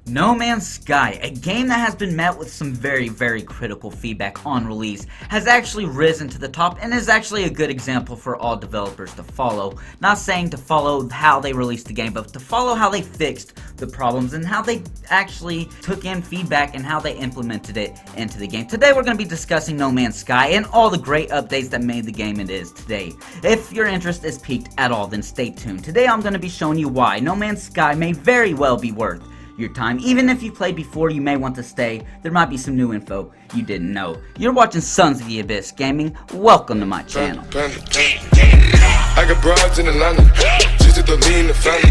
No Man's Sky, a game that has been met with some very critical feedback on release, has actually risen to the top and is actually a good example for all developers to follow. Not saying to follow how they released the game, but to follow how they fixed the problems and how they actually took in feedback and how they implemented it into the game. Today we're going to be discussing No Man's Sky and all the great updates that made the game it is today. If your interest is piqued at all, then stay tuned. Today I'm going to be showing you why No Man's Sky may very well be worth your time. Even if you played before, you may want to stay. There might be some new info you didn't know. You're watching Sons of the Abyss Gaming. Welcome to my channel. I got broads in Atlanta, just to lean the family,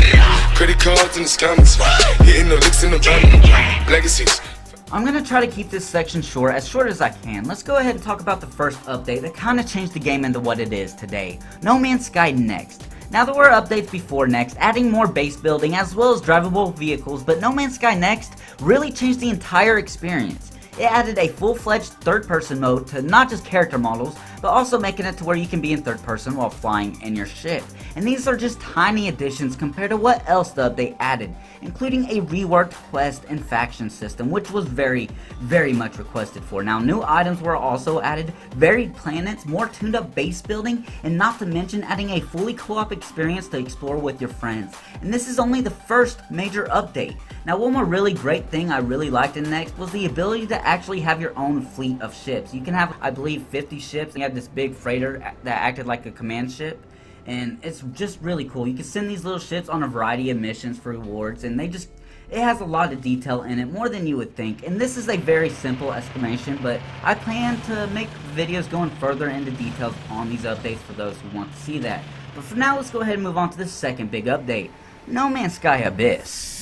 credit cards in the scammers, hitting the licks in the van, legacies. I'm going to try to keep this section short as I can. Let's go ahead and talk about the first update that kind of changed the game into what it is today. No Man's Sky Next. Now there were updates before Next, adding more base building as well as drivable vehicles, but No Man's Sky Next really changed the entire experience. It added a full-fledged third-person mode to not just character models, but also making it to where you can be in third person while flying in your ship. And these are just tiny additions compared to what else the update added, including a reworked quest and faction system, which was very much requested for. Now new items were also added, varied planets, more tuned up base building, and not to mention adding a fully co-op experience to explore with your friends. And this is only the first major update. Now one more really great thing I really liked in Next was the ability to actually have your own fleet of ships. You can have, I believe, 50 ships. You have this big freighter that acted like a command ship, and it's just really cool. You can send these little ships on a variety of missions for rewards, and it has a lot of detail in it, more than you would think. And this is a very simple explanation, but I plan to make videos going further into details on these updates for those who want to see that. But for now, let's go ahead and move on to the second big update, No Man's Sky Abyss.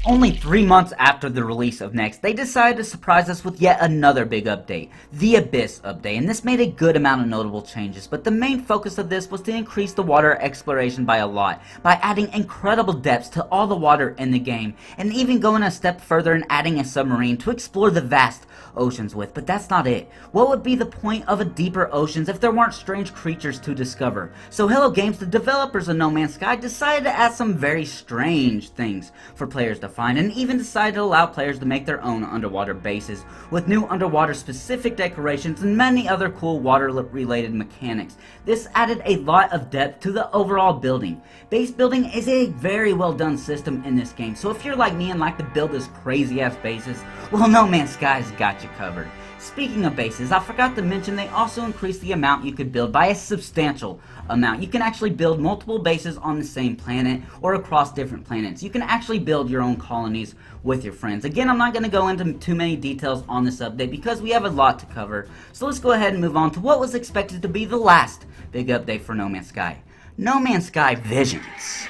Only 3 months after the release of Next, they decided to surprise us with yet another big update, the Abyss update, and this made a good amount of notable changes, but the main focus of this was to increase the water exploration by a lot, by adding incredible depths to all the water in the game, and even going a step further and adding a submarine to explore the vast oceans with. But that's not it. What would be the point of a deeper oceans if there weren't strange creatures to discover? So Hello Games, the developers of No Man's Sky, decided to add some very strange things for players to find, and even decided to allow players to make their own underwater bases with new underwater specific decorations and many other cool water related mechanics. This added a lot of depth to the overall building. Base building is a very well done system in this game, so if you're like me and like to build this crazy ass bases, well, No Man's Sky's got you covered. Speaking of bases, I forgot to mention they also increased the amount you could build by a substantial amount. You can actually build multiple bases on the same planet or across different planets. You can actually build your own colonies with your friends. Again, I'm not going to go into too many details on this update because we have a lot to cover. So let's go ahead and move on to what was expected to be the last big update for No Man's Sky. No Man's Sky Visions.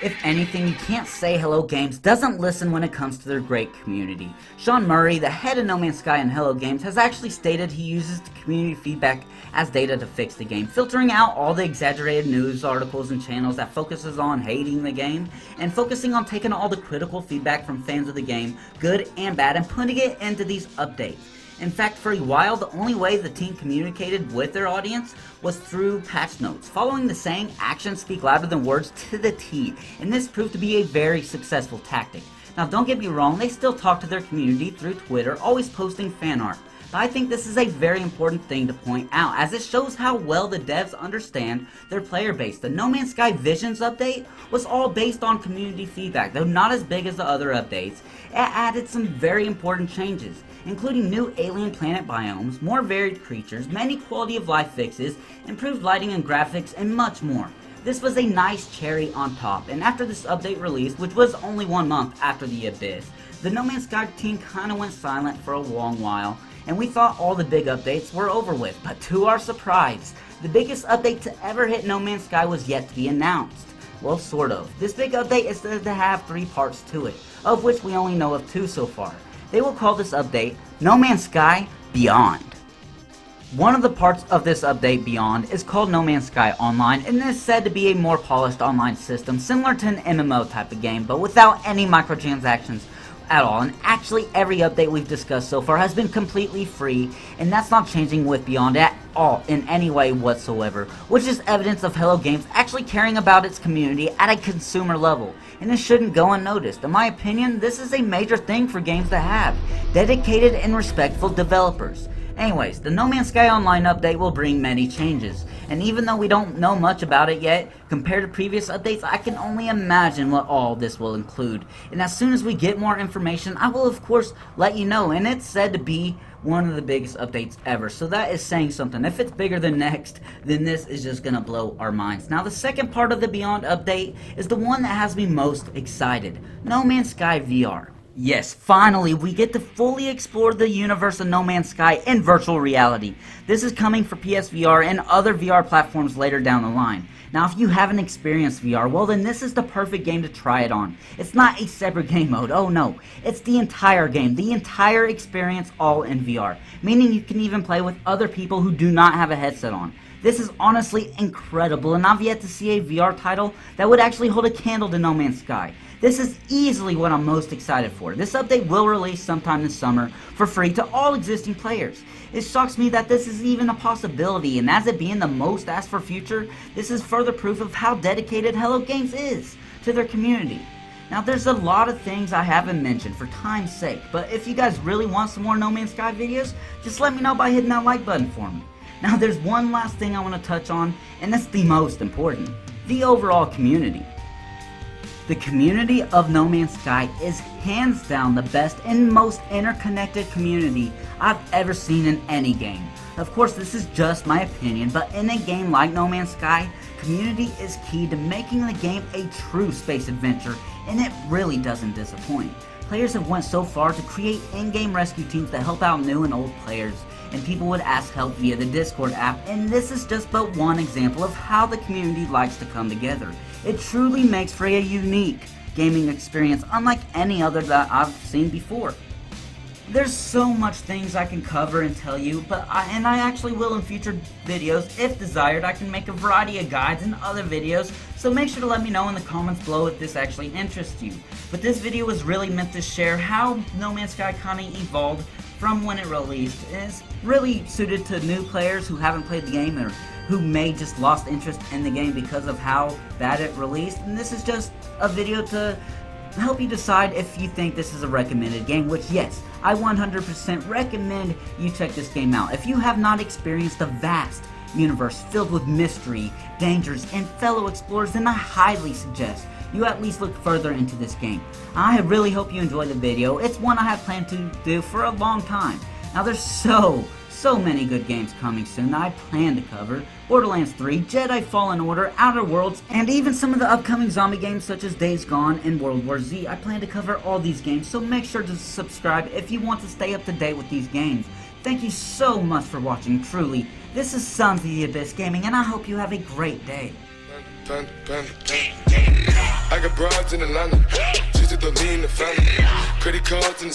If anything, you can't say Hello Games doesn't listen when it comes to their great community. Sean Murray, the head of No Man's Sky and Hello Games, has actually stated he uses the community feedback as data to fix the game, filtering out all the exaggerated news articles and channels that focuses on hating the game, and focusing on taking all the critical feedback from fans of the game, good and bad, and putting it into these updates. In fact, for a while, the only way the team communicated with their audience was through patch notes, following the saying, actions speak louder than words to the T, and this proved to be a very successful tactic. Now don't get me wrong, they still talk to their community through Twitter, always posting fan art, but I think this is a very important thing to point out, as it shows how well the devs understand their player base. The No Man's Sky Visions update was all based on community feedback, though not as big as the other updates. It added some very important changes, including new alien planet biomes, more varied creatures, many quality of life fixes, improved lighting and graphics, and much more. This was a nice cherry on top, and after this update released, which was only 1 month after the Abyss, the No Man's Sky team kinda went silent for a long while, and we thought all the big updates were over with. But to our surprise, the biggest update to ever hit No Man's Sky was yet to be announced. Well, sort of. This big update is said to have 3 parts to it, of which we only know of 2 so far. They will call this update No Man's Sky Beyond. One of the parts of this update, Beyond, is called No Man's Sky Online, and is said to be a more polished online system similar to an MMO type of game, but without any microtransactions at all. And actually every update we've discussed so far has been completely free, and that's not changing with Beyond at all in any way whatsoever, which is evidence of Hello Games actually caring about its community at a consumer level. and it shouldn't go unnoticed. In my opinion, this is a major thing for games to have dedicated and respectful developers. Anyways, the No Man's Sky Online update will bring many changes, and even though we don't know much about it yet, compared to previous updates, I can only imagine what all this will include. And as soon as we get more information, I will of course let you know, and it's said to be one of the biggest updates ever, so that is saying something. If it's bigger than next, then this is just gonna blow our minds. Now the second part of the Beyond update is the one that has me most excited, No Man's Sky VR. Yes, finally, we get to fully explore the universe of No Man's Sky in virtual reality. This is coming for PSVR and other VR platforms later down the line. Now, if you haven't experienced VR, well then this is the perfect game to try it on. It's not a separate game mode, oh no. It's the entire game, the entire experience all in VR. Meaning you can even play with other people who do not have a headset on. This is honestly incredible, and I've yet to see a VR title that would actually hold a candle to No Man's Sky. This is easily what I'm most excited for. This update will release sometime this summer for free to all existing players. It shocks me that this is even a possibility, and as it being the most asked for feature, this is further proof of how dedicated Hello Games is to their community. Now there's a lot of things I haven't mentioned for time's sake, but if you guys really want some more No Man's Sky videos, just let me know by hitting that like button for me. Now there's one last thing I want to touch on, and that's the most important, the overall community. The community of No Man's Sky is hands down the best and most interconnected community I've ever seen in any game. Of course, this is just my opinion, but in a game like No Man's Sky, community is key to making the game a true space adventure, and it really doesn't disappoint. Players have went so far to create in-game rescue teams that help out new and old players, and people would ask help via the Discord app, and this is just but one example of how the community likes to come together. It truly makes for a unique gaming experience unlike any other that I've seen before. There's so much things I can cover and tell you, but I actually will in future videos. If desired, I can make a variety of guides and other videos, so make sure to let me know in the comments below if this actually interests you. But this video was really meant to share how No Man's Sky kinda evolved from when it released. It's really suited to new players who haven't played the game or who may just lost interest in the game because of how bad it released. And this is just a video to help you decide if you think this is a recommended game, which yes, I 100% recommend you check this game out. If you have not experienced the vast universe filled with mystery, dangers, and fellow explorers, then I highly suggest you at least look further into this game. I really hope you enjoyed the video. It's one I have planned to do for a long time. Now there's so many good games coming soon that I plan to cover. Borderlands 3, Jedi Fallen Order, Outer Worlds, and even some of the upcoming zombie games such as Days Gone and World War Z. I plan to cover all these games, so make sure to subscribe if you want to stay up to date with these games. Thank you so much for watching, truly. This is Sons of the Abyss Gaming, and I hope you have a great day. I got broads in Atlanta, just to lean the family. Credit cards in the